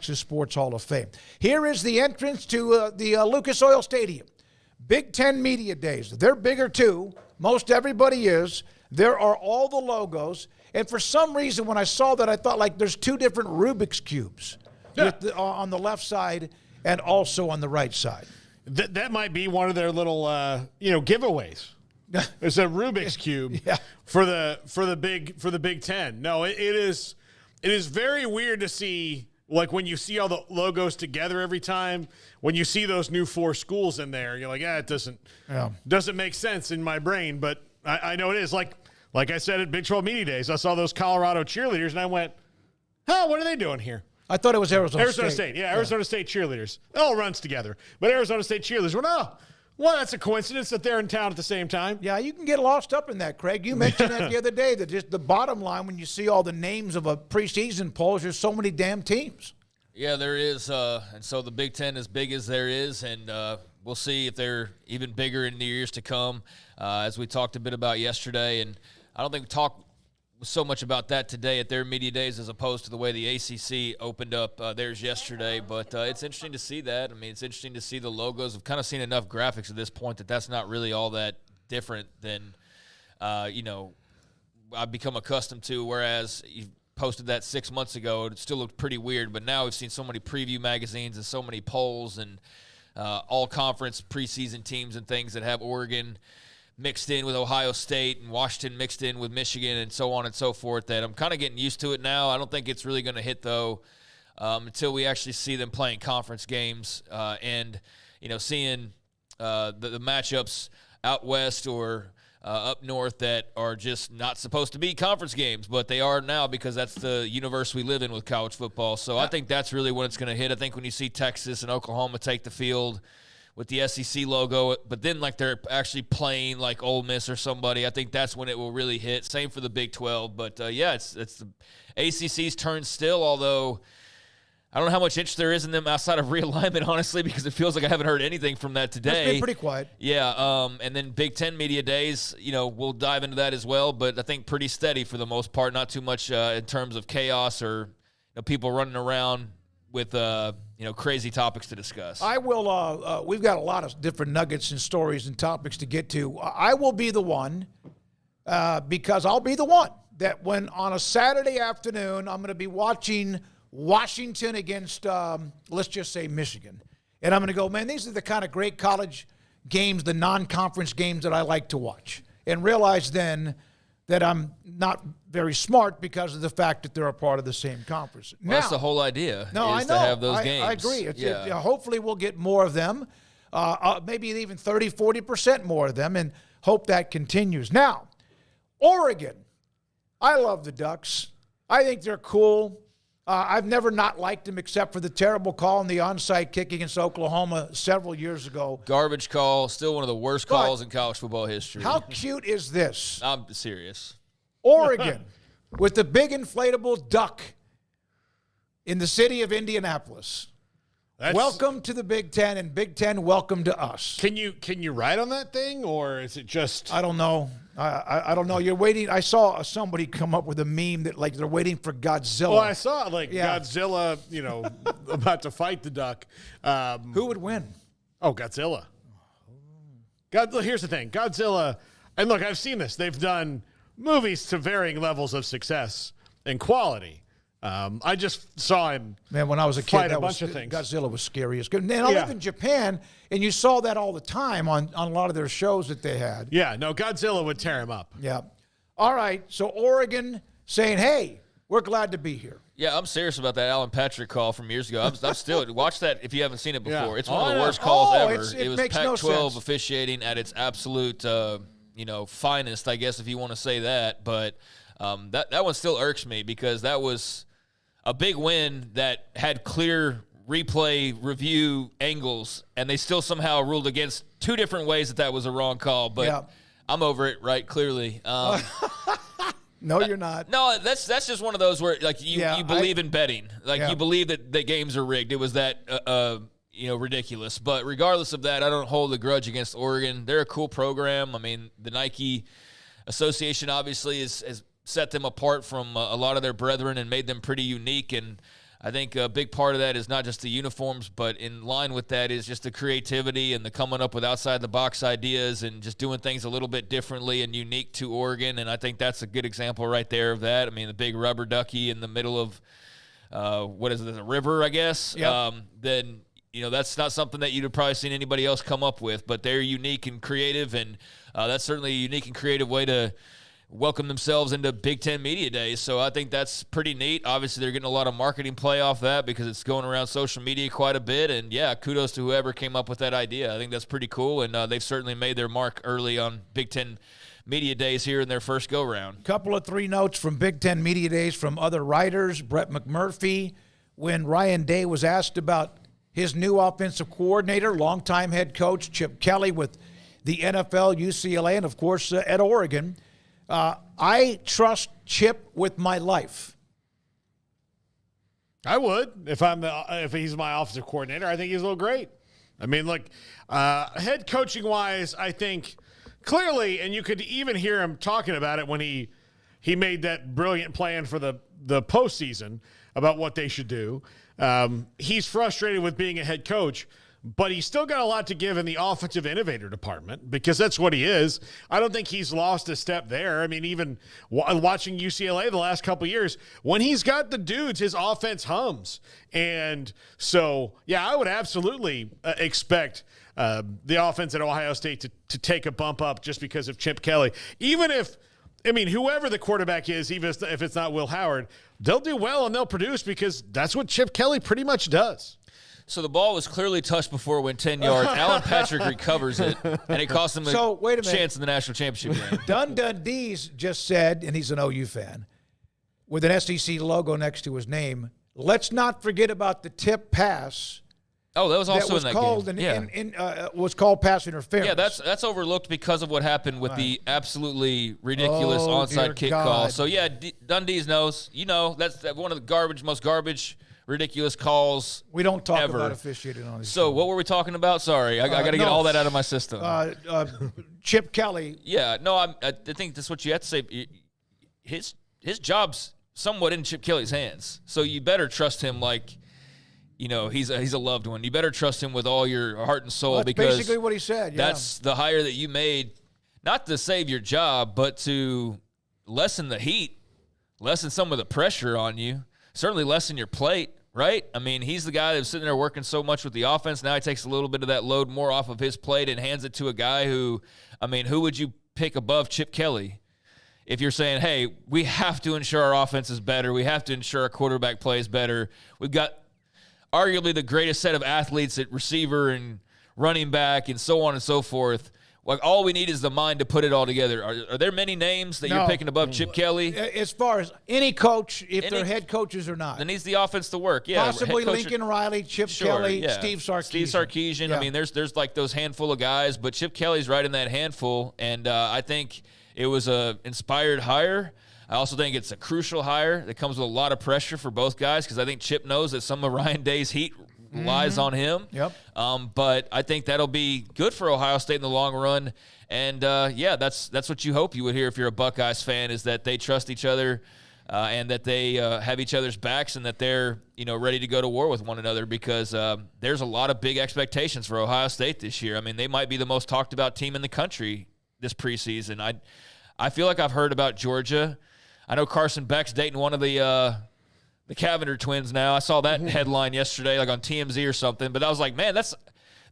Texas Sports Hall of Fame. Here is the entrance to the Lucas Oil Stadium. Big Ten Media Days. They're bigger too. Most everybody is. There are all the logos. And for some reason, when I saw that, I thought like there's two different Rubik's Cubes on the left side and also on the right side. That might be one of their little, giveaways. It's a Rubik's Cube for the Big Ten. No, it is very weird to see, like when you see all the logos together every time. When you see those new 4 schools in there, you're like, it doesn't make sense in my brain. But I know it is. Like I said at Big 12 Media Days, I saw those Colorado cheerleaders, and I went, what are they doing here? I thought it was Arizona State. Yeah, Arizona State cheerleaders. It all runs together. But Arizona State cheerleaders went, well, that's a coincidence that they're in town at the same time. Yeah, you can get lost up in that, Craig. You mentioned that the other day, that just the bottom line, when you see all the names of a preseason polls, there's so many damn teams. Yeah, there is. And so the Big Ten is big as there is, and we'll see if they're even bigger in the years to come, as we talked a bit about yesterday. And I don't think we talked so much about that today at their media days as opposed to the way the ACC opened up theirs yesterday. But it's interesting to see that. I mean, it's interesting to see the logos. I've kind of seen enough graphics at this point that that's not really all that different than, I've become accustomed to, whereas you posted that 6 months ago, it still looked pretty weird. But now we've seen so many preview magazines and so many polls and all-conference preseason teams and things that have Oregon mixed in with Ohio State and Washington mixed in with Michigan and so on and so forth, that I'm kind of getting used to it now. I don't think it's really going to hit, though, until we actually see them playing conference games and, seeing the matchups out west or up north that are just not supposed to be conference games, but they are now because that's the universe we live in with college football. So I think that's really when it's going to hit. I think when you see Texas and Oklahoma take the field with the SEC logo, but then like they're actually playing like Ole Miss or somebody, I think that's when it will really hit. Same for the Big 12. But, it's the ACC's turn still, although I don't know how much interest there is in them outside of realignment, honestly, because it feels like I haven't heard anything from that today. It's been pretty quiet. Yeah, and then Big Ten Media Days, we'll dive into that as well, but I think pretty steady for the most part, not too much in terms of chaos or people running around with crazy topics to discuss. I will. We've got a lot of different nuggets and stories and topics to get to. I will be the one, because I'll be the one that when on a Saturday afternoon I'm going to be watching Washington against, let's just say Michigan, and I'm going to go, man, these are the kind of great college games, the non-conference games that I like to watch, and realize then that I'm not very smart because of the fact that they're a part of the same conference. Well, that's the whole idea. No, I know. To have those games. I agree. Hopefully we'll get more of them, maybe even 30, 40% more of them, and hope that continues. Now, Oregon. I love the Ducks. I think they're cool. I've never not liked them except for the terrible call on the onside kick against Oklahoma several years ago. Garbage call, still one of the worst calls in college football history. How cute is this? I'm serious. Oregon with the big inflatable duck in the city of Indianapolis. Welcome to the Big Ten, and Big Ten, welcome to us. Can you ride on that thing, or is it just? I don't know. I don't know. You're waiting. I saw somebody come up with a meme that like they're waiting for Godzilla. Well, I saw Godzilla, about to fight the duck. Who would win? Oh, Godzilla. Here's the thing. Godzilla, and look, I've seen this. They've done movies to varying levels of success and quality. I just saw him. Man, when I was a kid, Godzilla was scary as good. And I live in Japan, and you saw that all the time on a lot of their shows that they had. Yeah, no, Godzilla would tear him up. Yeah. All right, so Oregon saying, hey, we're glad to be here. Yeah, I'm serious about that Alan Patrick call from years ago. I'm still watch that if you haven't seen it before. Yeah. It's one of the worst calls ever. It was makes Pac-12 no sense. officiating at its absolute, finest, I guess, if you want to say that. But that one still irks me because that was a big win that had clear replay review angles, and they still somehow ruled against two different ways that was a wrong call. But I'm over it, right? Clearly. No, you're not. No, that's just one of those where you believe in betting, you believe that the games are rigged. It was that ridiculous. But regardless of that, I don't hold a grudge against Oregon. They're a cool program. I mean, the Nike Association obviously has set them apart from a lot of their brethren and made them pretty unique. And I think a big part of that is not just the uniforms, but in line with that is just the creativity and the coming up with outside-the-box ideas and just doing things a little bit differently and unique to Oregon, and I think that's a good example right there of that. I mean, the big rubber ducky in the middle of, the river, I guess. Yep. Then, that's not something that you'd have probably seen anybody else come up with, but they're unique and creative, and that's certainly a unique and creative way to welcome themselves into Big Ten Media Days. So I think that's pretty neat. Obviously, they're getting a lot of marketing play off that because it's going around social media quite a bit. And, yeah, kudos to whoever came up with that idea. I think that's pretty cool, and they've certainly made their mark early on Big Ten Media Days here in their first go-round. Couple of 3 notes from Big Ten Media Days from other writers. Brett McMurphy, when Ryan Day was asked about his new offensive coordinator, longtime head coach Chip Kelly with the NFL, UCLA, and, of course, at Oregon, I trust Chip with my life. I would if he's my offensive coordinator. I think he's a little great. I mean, look, head coaching wise, I think clearly, and you could even hear him talking about it when he made that brilliant plan for the postseason about what they should do. He's frustrated with being a head coach, but he's still got a lot to give in the offensive innovator department because that's what he is. I don't think he's lost a step there. I mean, even watching UCLA the last couple of years, when he's got the dudes, his offense hums. And so, yeah, I would absolutely expect the offense at Ohio State to take a bump up just because of Chip Kelly. Whoever the quarterback is, even if it's not Will Howard, they'll do well and they'll produce because that's what Chip Kelly pretty much does. So the ball was clearly touched before it went 10 yards. Alan Patrick recovers it, and it cost him a chance in the national championship game. Dundee's just said, and he's an OU fan, with an SEC logo next to his name, let's not forget about the tip pass. Oh, that was also in that game. Was called pass interference. Yeah, that's overlooked because of what happened with the absolutely ridiculous onside kick call. So, yeah, Dundee's knows. That's one of the most garbage ridiculous calls. We don't talk ever about officiating on this. So what were we talking about? Sorry, I got to get all that out of my system. Chip Kelly. Yeah, no, I think that's what you have to say. His job's somewhat in Chip Kelly's hands, so you better trust him like he's a loved one. You better trust him with all your heart and soul because basically what he said. Yeah. That's the hire that you made, not to save your job, but to lessen the heat, lessen some of the pressure on you. Certainly lessen your plate, right? I mean, he's the guy that's sitting there working so much with the offense. Now he takes a little bit of that load more off of his plate and hands it to a guy who would you pick above Chip Kelly? If you're saying, hey, we have to ensure our offense is better. We have to ensure our quarterback plays better. We've got arguably the greatest set of athletes at receiver and running back and so on and so forth. Like, all we need is the mind to put it all together. Are there many names that you're picking above Chip Kelly? As far as any coach, they're head coaches or not. That needs the offense to work. Yeah, possibly Lincoln Riley, Chip Kelly, yeah. Steve Sarkisian. Yeah. I mean, there's like those handful of guys, but Chip Kelly's right in that handful, and I think it was a inspired hire. I also think it's a crucial hire that comes with a lot of pressure for both guys because I think Chip knows that some of Ryan Day's heat lies on him. Yep. But I think that'll be good for Ohio State in the long run. And, that's what you hope you would hear if you're a Buckeyes fan is that they trust each other and that they have each other's backs and that they're, ready to go to war with one another because there's a lot of big expectations for Ohio State this year. I mean, they might be the most talked about team in the country this preseason. I feel like I've heard about Georgia. I know Carson Beck's dating one of the Cavender twins now. I saw that headline yesterday, like on TMZ or something. But I was like, man,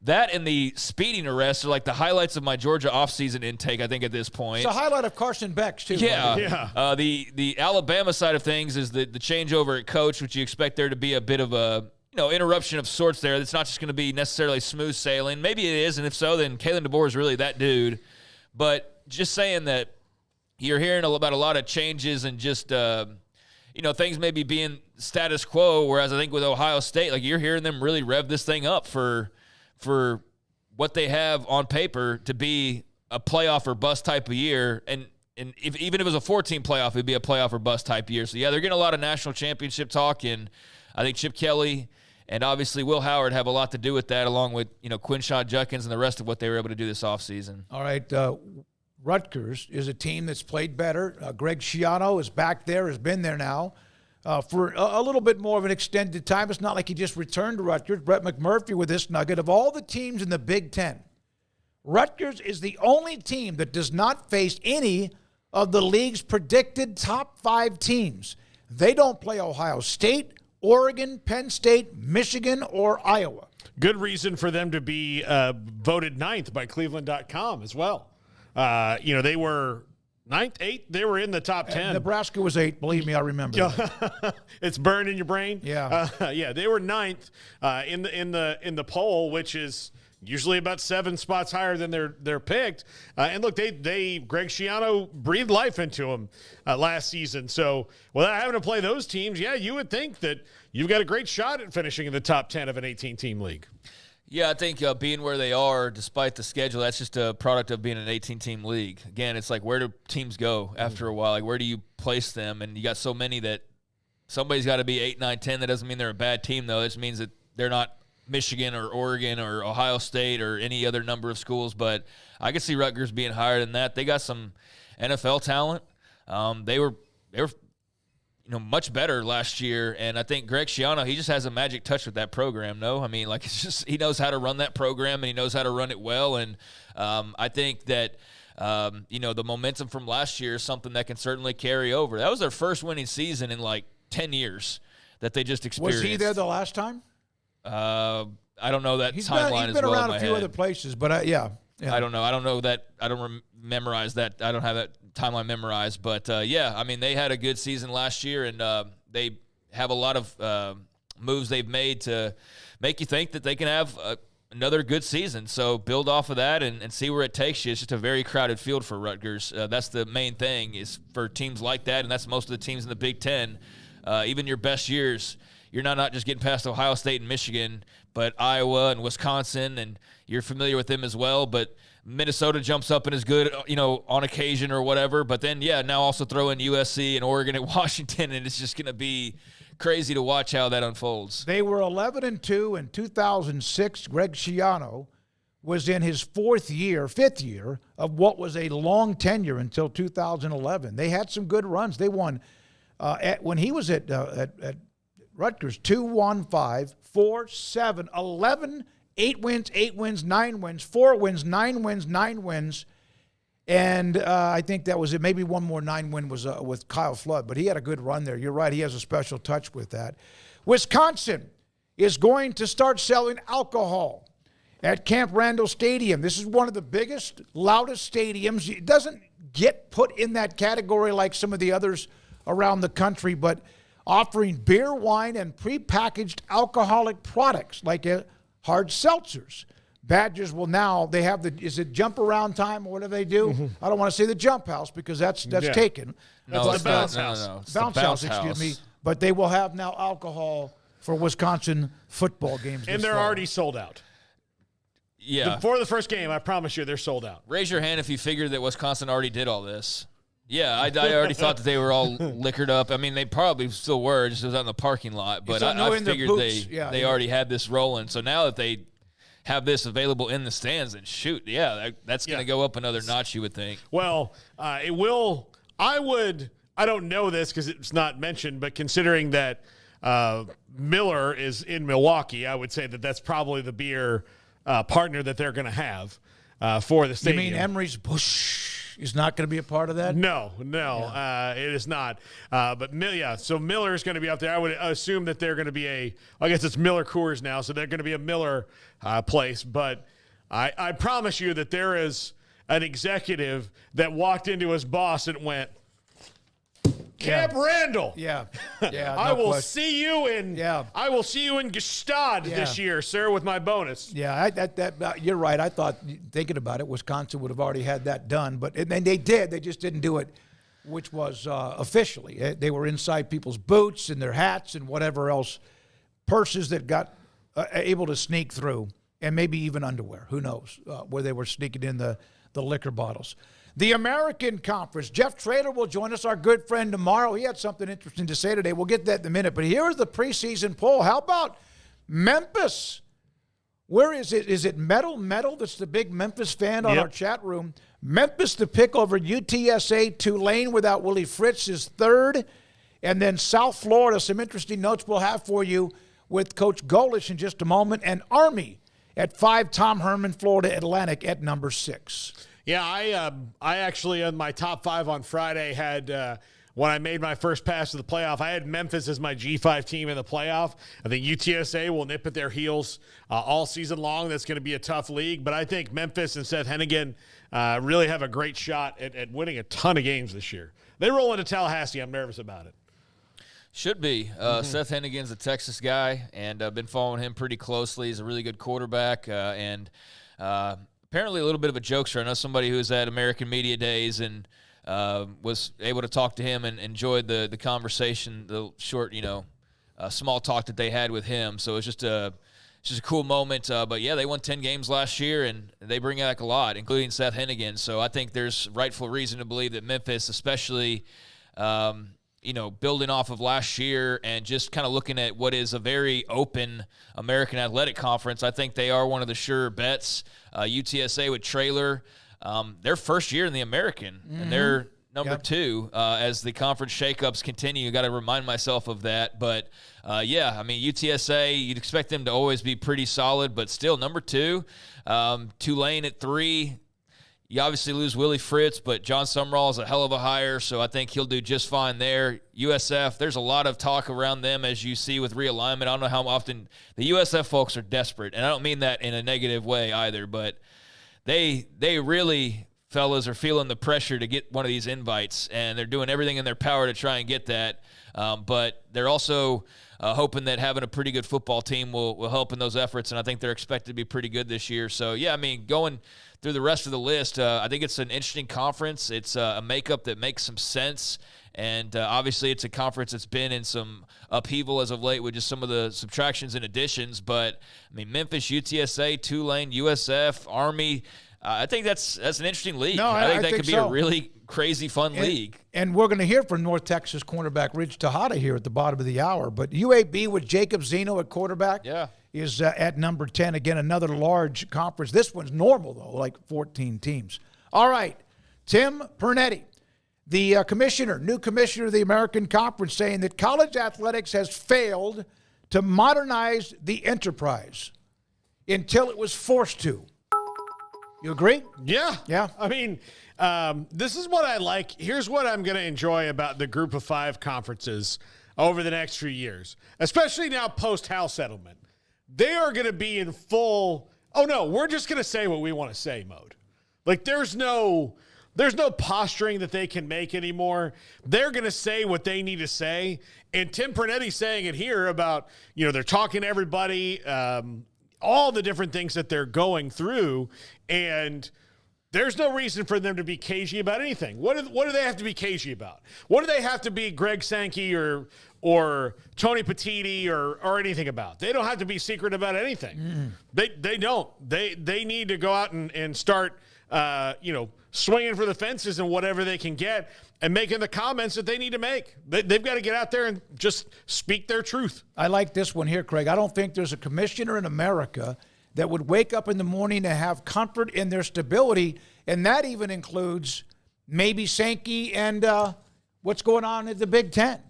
that and the speeding arrest are like the highlights of my Georgia offseason intake, I think, at this point. It's a highlight of Carson Beck's, too. Yeah. The Alabama side of things is the changeover at coach, which you expect there to be a bit of a interruption of sorts there. It's not just going to be necessarily smooth sailing. Maybe it is, and if so, then Kalen DeBoer is really that dude. But just saying that you're hearing about a lot of changes and just things maybe being status quo, whereas I think with Ohio State, like you're hearing them really rev this thing up for what they have on paper to be a playoff or bust type of year. And even if it was a 14 playoff, it'd be a playoff or bust type year. So, yeah, they're getting a lot of national championship talk, and I think Chip Kelly and obviously Will Howard have a lot to do with that, along with, Quinshon Judkins and the rest of what they were able to do this offseason. All right, Rutgers is a team that's played better. Greg Schiano is back there, has been there now for a little bit more of an extended time. It's not like he just returned to Rutgers. Brett McMurphy with this nugget. Of all the teams in the Big Ten, Rutgers is the only team that does not face any of the league's predicted top 5 teams. They don't play Ohio State, Oregon, Penn State, Michigan, or Iowa. Good reason for them to be voted 9th by Cleveland.com as well. They were 9th, 8th. They were in the top 10. Nebraska was 8. Believe me, I remember that. It's burned in your brain. Yeah, they were 9th in the poll, which is usually about 7 spots higher than they're picked. And look, Greg Schiano breathed life into them last season. So without having to play those teams, you would think that you've got a great shot at finishing in the top 10 of an 18-team league. Yeah, I think being where they are, despite the schedule, that's just a product of being an 18-team league. Again, it's like, where do teams go after a while? Like, where do you place them? And you got so many that somebody's got to be 8, 9, 10. That doesn't mean they're a bad team, though. It just means that they're not Michigan or Oregon or Ohio State or any other number of schools. But I could see Rutgers being higher than that. They got some NFL talent. They were much better last year, and I think Greg Schiano, he just has a magic touch with that program. No, I mean, like, it's just, he knows how to run that program and he knows how to run it well. And I think that the momentum from last year is something that can certainly carry over. That was their first winning season in like 10 years that they just experienced. Was he there the last time? I don't know that timeline as well. He's been around a few other places, but yeah. I don't know. I don't know that. I don't memorize that. I don't have that timeline memorized. But, I mean, they had a good season last year, and they have a lot of moves they've made to make you think that they can have another good season. So build off of that and see where it takes you. It's just a very crowded field for Rutgers. That's the main thing is for teams like that, and that's most of the teams in the Big Ten. Even your best years, you're not just getting past Ohio State and Michigan, but Iowa and Wisconsin, and you're familiar with them as well. But Minnesota jumps up and is good, on occasion or whatever. But then, now also throw in USC and Oregon and Washington, and it's just going to be crazy to watch how that unfolds. They were 11-2 in 2006. Greg Schiano was in his fifth year of what was a long tenure until 2011. They had some good runs. They won when he was at Rutgers, 2-1-5, 4-7, 11, 8 wins, 8 wins, 9 wins, 4 wins, 9 wins, 9 wins. And I think that was it. Maybe one more 9 win was with Kyle Flood, but he had a good run there. You're right. He has a special touch with that. Wisconsin is going to start selling alcohol at Camp Randall Stadium. This is one of the biggest, loudest stadiums. It doesn't get put in that category like some of the others around the country, but offering beer, wine, and prepackaged alcoholic products like hard seltzers. Badgers will now, they have is it jump around time or whatever they do? Mm-hmm. I don't want to say the jump house because that's taken. No, it's the bounce house. No, it's bounce house, excuse me. But they will have now alcohol for Wisconsin football games. And they're already sold out. Yeah. Before the first game, I promise you, they're sold out. Raise your hand if you figured that Wisconsin already did all this. Yeah, I already thought that they were all liquored up. I mean, they probably still were, just was out in the parking lot. But I figured they already had this rolling. So now that they have this available in the stands, then shoot, that's going to go up another notch, you would think. Well, it will. I don't know this because it's not mentioned, but considering that Miller is in Milwaukee, I would say that that's probably the beer partner that they're going to have for the stadium. You mean Emery's Busch is not going to be a part of that? No, it is not. So Miller is going to be out there. I would assume that they're going to be I guess it's Miller Coors now, so they're going to be a Miller place. But I promise you that there is an executive that walked into his boss and went, Camp Randall. Yeah. I will see you in Gestad this year, sir, with my bonus. Yeah, you're right. I thought, thinking about it, Wisconsin would have already had that done, and they did. They just didn't do it, which was officially. They were inside people's boots and their hats and whatever else, purses that got able to sneak through, and maybe even underwear. Who knows where they were sneaking in the liquor bottles. The American Conference. Jeff Traylor will join us, our good friend, tomorrow. He had something interesting to say today. We'll get that in a minute. But here's the preseason poll. How about Memphis? Where is it? Is it Metal? That's the big Memphis fan on our chat room. Memphis to pick over UTSA. Tulane without Willie Fritz is third. And then South Florida, some interesting notes we'll have for you with Coach Golesh in just a moment. And Army at 5, Tom Herman, Florida Atlantic at number 6. Yeah, I actually, on my top 5 on Friday, had when I made my first pass to the playoff, I had Memphis as my G5 team in the playoff. I think UTSA will nip at their heels all season long. That's going to be a tough league. But I think Memphis and Seth Hennigan really have a great shot at winning a ton of games this year. They roll into Tallahassee. I'm nervous about it. Should be. Seth Hennigan's a Texas guy, and I've been following him pretty closely. He's a really good quarterback, and apparently a little bit of a jokester. I know somebody who was at American Media Days and was able to talk to him and enjoyed the conversation, the short, small talk that they had with him. So it's just a cool moment. But, yeah, they won 10 games last year, and they bring back a lot, including Seth Hennigan. So I think there's rightful reason to believe that Memphis, especially building off of last year and just kind of looking at what is a very open American Athletic Conference, I think they are one of the sure bets. UTSA with Traylor, their first year in the American, and they're number 2 as the conference shakeups continue. You got to remind myself of that. But, UTSA, you'd expect them to always be pretty solid, but still number 2. Tulane at 3. You obviously lose Willie Fritz, but John Sumrall is a hell of a hire, so I think he'll do just fine there. USF, there's a lot of talk around them, as you see with realignment. I don't know how often the USF folks are desperate, and I don't mean that in a negative way either, but they really, fellas, are feeling the pressure to get one of these invites, and they're doing everything in their power to try and get that. But they're also hoping that having a pretty good football team will help in those efforts, and I think they're expected to be pretty good this year. So, yeah, going through the rest of the list, I think it's an interesting conference. It's a makeup that makes some sense, and obviously it's a conference that's been in some upheaval as of late with just some of the subtractions and additions. But, Memphis, UTSA, Tulane, USF, Army, I think that's an interesting league. No, I think that could be so. a really crazy, fun league. And we're going to hear from North Texas cornerback Ridge Tejada here at the bottom of the hour. But UAB with Jacob Zeno at quarterback is at number 10. Again, another large conference. This one's normal, though, like 14 teams. All right, Tim Pernetti, the new commissioner of the American Conference, saying that college athletics has failed to modernize the enterprise until it was forced to. You agree? Yeah. Yeah. This is what I like. Here's what I'm going to enjoy about the Group of 5 conferences over the next few years, especially now post-Hal settlement. They are going to be in full, we're just going to say what we want to say mode. Like, there's no posturing that they can make anymore. They're going to say what they need to say. And Tim Pernetti's saying it here about, they're talking to everybody, all the different things that they're going through, and there's no reason for them to be cagey about anything. What do they have to be cagey about? What do they have to be Greg Sankey or Tony Petitti or anything about? They don't have to be secret about anything. They don't. They need to go out and start swinging for the fences and whatever they can get and making the comments that they need to make. They've got to get out there and just speak their truth. I like this one here, Craig. I don't think there's a commissioner in America that would wake up in the morning and have comfort in their stability, and that even includes maybe Sankey and what's going on at the Big Ten.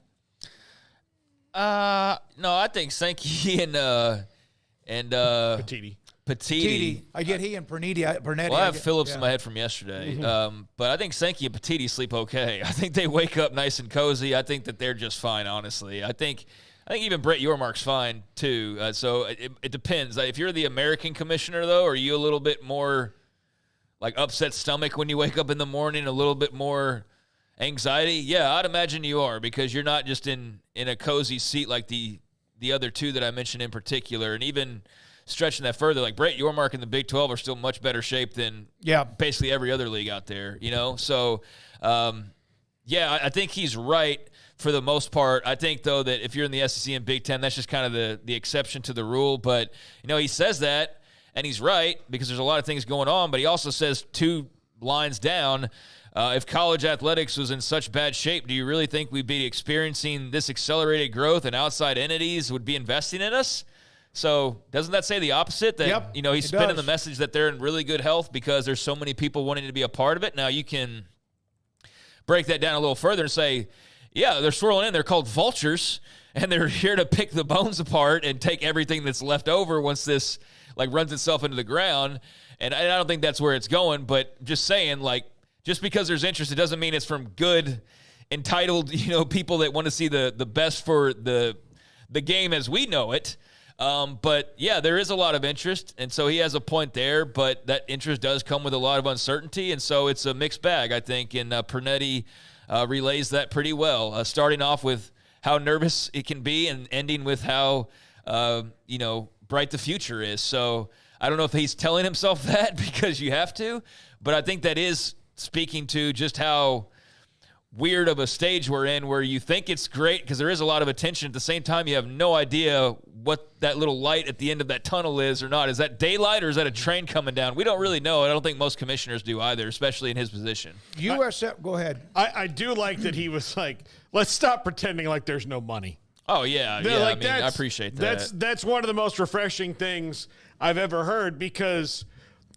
No, I think Sankey and Petitti. I get he and Pernetti. Well, I have Phillips in my head from yesterday. But I think Sankey and Petitti sleep okay. I think they wake up nice and cozy. I think that they're just fine, honestly. I think even Brett Yormark's fine, too. So it depends. If you're the American commissioner, though, are you a little bit more, like, upset stomach when you wake up in the morning, a little bit more anxiety? Yeah, I'd imagine you are, because you're not just in a cozy seat like the other two that I mentioned in particular. And even stretching that further, like Brett Yormark and the Big 12 are still much better shape than basically every other league out there, So, I think he's right for the most part. I think, though, that if you're in the SEC and Big 10, that's just kind of the exception to the rule. But, he says that, and he's right, because there's a lot of things going on. But he also says 2 lines down, if college athletics was in such bad shape, do you really think we'd be experiencing this accelerated growth and outside entities would be investing in us? So doesn't that say the opposite? That, he's spinning the message that they're in really good health because there's so many people wanting to be a part of it. Now, you can break that down a little further and say, Yeah, they're swirling in. They're called vultures, and they're here to pick the bones apart and take everything that's left over once this runs itself into the ground. And I don't think that's where it's going, but just saying, just because there's interest, it doesn't mean it's from good, entitled, people that want to see the best for the game as we know it. But yeah, there is a lot of interest, and so he has a point there, but that interest does come with a lot of uncertainty, and so it's a mixed bag, I think, and Pernetti relays that pretty well, starting off with how nervous it can be and ending with how, bright the future is. So I don't know if he's telling himself that because you have to, but I think that is speaking to just how weird of a stage we're in, where you think it's great because there is a lot of attention. At the same time, you have no idea what that little light at the end of that tunnel is or not. Is that daylight or is that a train coming down? We don't really know. I don't think most commissioners do either, especially in his position. USF, go ahead. I do like that he was like, let's stop pretending like there's no money. Oh, yeah. I appreciate that. That's one of the most refreshing things I've ever heard, because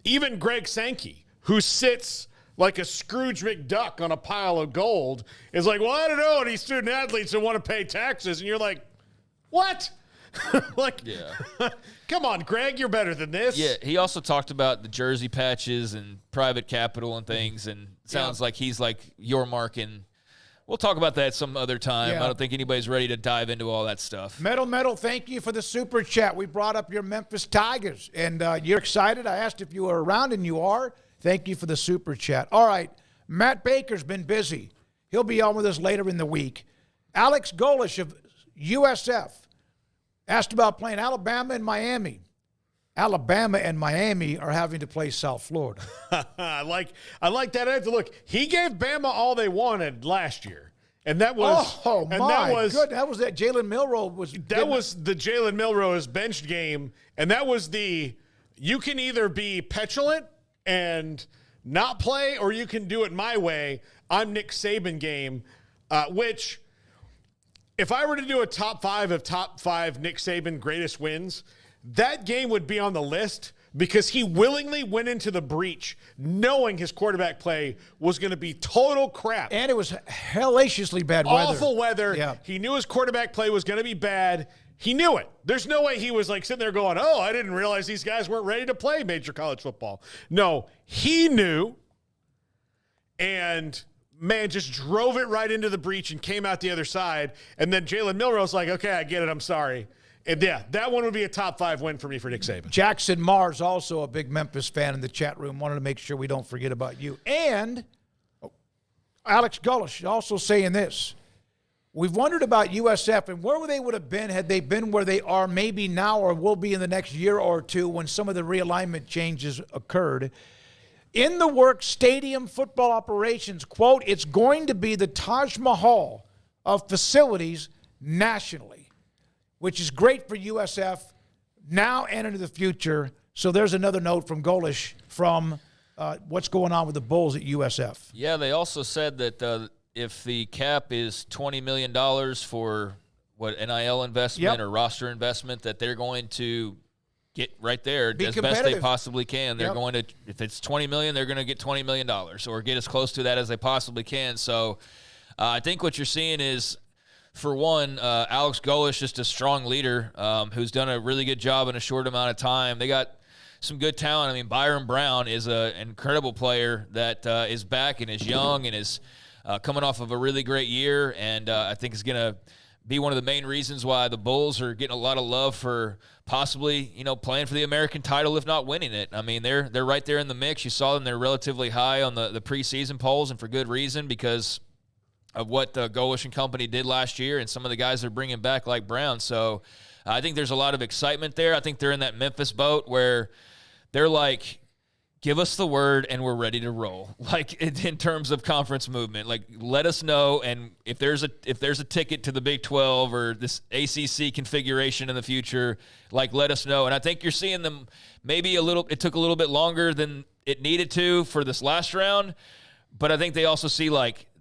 even Greg Sankey, who sits like a Scrooge McDuck on a pile of gold, is like, well, I don't know any student athletes that want to pay taxes. And you're like, what? Come on, Greg, you're better than this. Yeah, he also talked about the jersey patches and private capital and things, and it sounds like he's like your mark, and we'll talk about that some other time. Yeah. I don't think anybody's ready to dive into all that stuff. Metal, thank you for the super chat. We brought up your Memphis Tigers, and you're excited. I asked if you were around, and you are. Thank you for the super chat. All right, Matt Baker's been busy. He'll be on with us later in the week. Alex Golesh of USF asked about playing Alabama and Miami. Alabama and Miami are having to play South Florida. I like that answer. Look, he gave Bama all they wanted last year. And that was that was that Jalen Milroe that was the Jalen Milroe's benched game, and that was you can either be petulant and not play, or you can do it my way. I'm Nick Saban game, which if I were to do a top five Nick Saban greatest wins, that game would be on the list, because he willingly went into the breach knowing his quarterback play was going to be total crap. And it was hellaciously bad weather. Awful weather. Yeah. He knew his quarterback play was going to be bad. He knew it. There's no way he was sitting there going, oh, I didn't realize these guys weren't ready to play major college football. No, he knew, and man, just drove it right into the breach and came out the other side. And then Jalen Milroe's like, okay, I get it. I'm sorry. And yeah, that one would be a top 5 win for me for Nick Saban. Jackson Mars, also a big Memphis fan in the chat room, wanted to make sure we don't forget about you. And Alex Golesh also saying this. We've wondered about USF and where they would have been had they been where they are maybe now or will be in the next year or two when some of the realignment changes occurred. In the works, stadium football operations, quote, it's going to be the Taj Mahal of facilities nationally, which is great for USF now and into the future. So there's another note from Golesh from what's going on with the Bulls at USF. Yeah, they also said that if the cap is $20 million for NIL investment or roster investment, that they're going to get right there as best they possibly can. They're going to, if it's $20 million, they're going to get $20 million or get as close to that as they possibly can. So I think what you're seeing is, for one, Alex Golesh, just a strong leader who's done a really good job in a short amount of time. They got some good talent. I mean, Byron Brown is an incredible player that is back and is young and is coming off of a really great year, and I think is going to be one of the main reasons why the Bulls are getting a lot of love for possibly, playing for the American title, if not winning it. I mean, they're right there in the mix. You saw them; they're relatively high on the preseason polls, and for good reason, because of what Golesh and company did last year and some of the guys they're bringing back like Brown. So I think there's a lot of excitement there. I think they're in that Memphis boat where they're like, give us the word and we're ready to roll. Like in terms of conference movement, like let us know. And if there's a ticket to the Big 12 or this ACC configuration in the future, like let us know. And I think you're seeing them maybe it took a little bit longer than it needed to for this last round. But I think they also see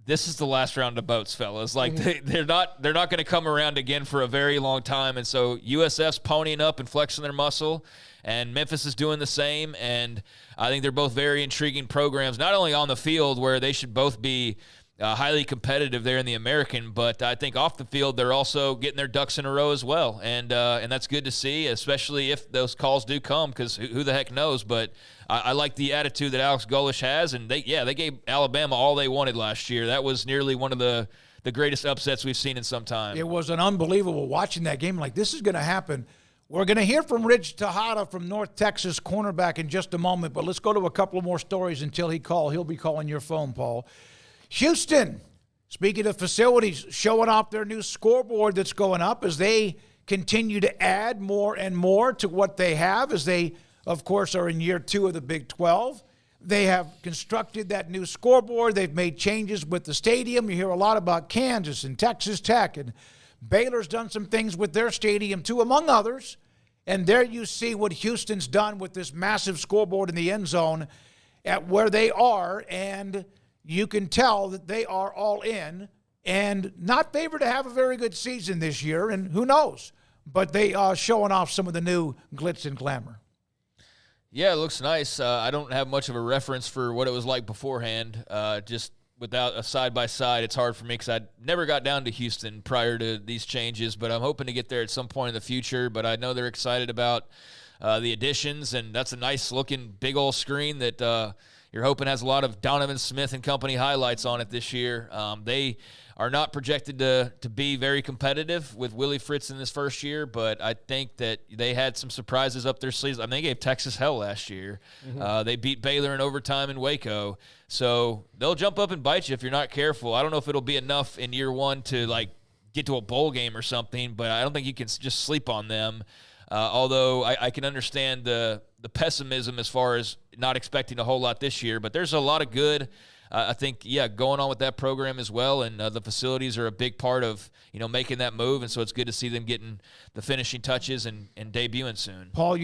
this is the last round of boats, fellas. Like they're not going to come around again for a very long time. And so USF's ponying up and flexing their muscle, and Memphis is doing the same. And I think they're both very intriguing programs, not only on the field where they should both be highly competitive there in the American, but I think off the field they're also getting their ducks in a row as well, and that's good to see, especially if those calls do come, because who the heck knows. But I like the attitude that Alex Golesh has, and they gave Alabama all they wanted last year. That was nearly one of the greatest upsets we've seen in some time. It was an unbelievable watching that game. Like, this is going to happen. We're going to hear from Rich Tejada from North Texas, cornerback, in just a moment, but let's go to a couple of more stories until he'll be calling your phone, Paul. Houston, speaking of facilities, showing off their new scoreboard that's going up as they continue to add more and more to what they have, as they, of course, are in year 2 of the Big 12. They have constructed that new scoreboard. They've made changes with the stadium. You hear a lot about Kansas and Texas Tech, and Baylor's done some things with their stadium too, among others. And there you see what Houston's done with this massive scoreboard in the end zone at where they are, and you can tell that they are all in and not favored to have a very good season this year, and who knows. But they are showing off some of the new glitz and glamour. Yeah, it looks nice. I don't have much of a reference for what it was like beforehand. Just without a side-by-side, it's hard for me because I never got down to Houston prior to these changes, but I'm hoping to get there at some point in the future. But I know they're excited about the additions, and that's a nice-looking big old screen that you're hoping has a lot of Donovan Smith and company highlights on it this year. They are not projected to be very competitive with Willie Fritz in this first year, but I think that they had some surprises up their sleeves. I mean, they gave Texas hell last year. Mm-hmm. They beat Baylor in overtime in Waco. So they'll jump up and bite you if you're not careful. I don't know if it'll be enough in year 1 to, like, get to a bowl game or something, but I don't think you can just sleep on them. Although I can understand the pessimism as far as not expecting a whole lot this year, but there's a lot of good, I think, going on with that program as well, and the facilities are a big part of, making that move, and so it's good to see them getting the finishing touches and debuting soon. Paul,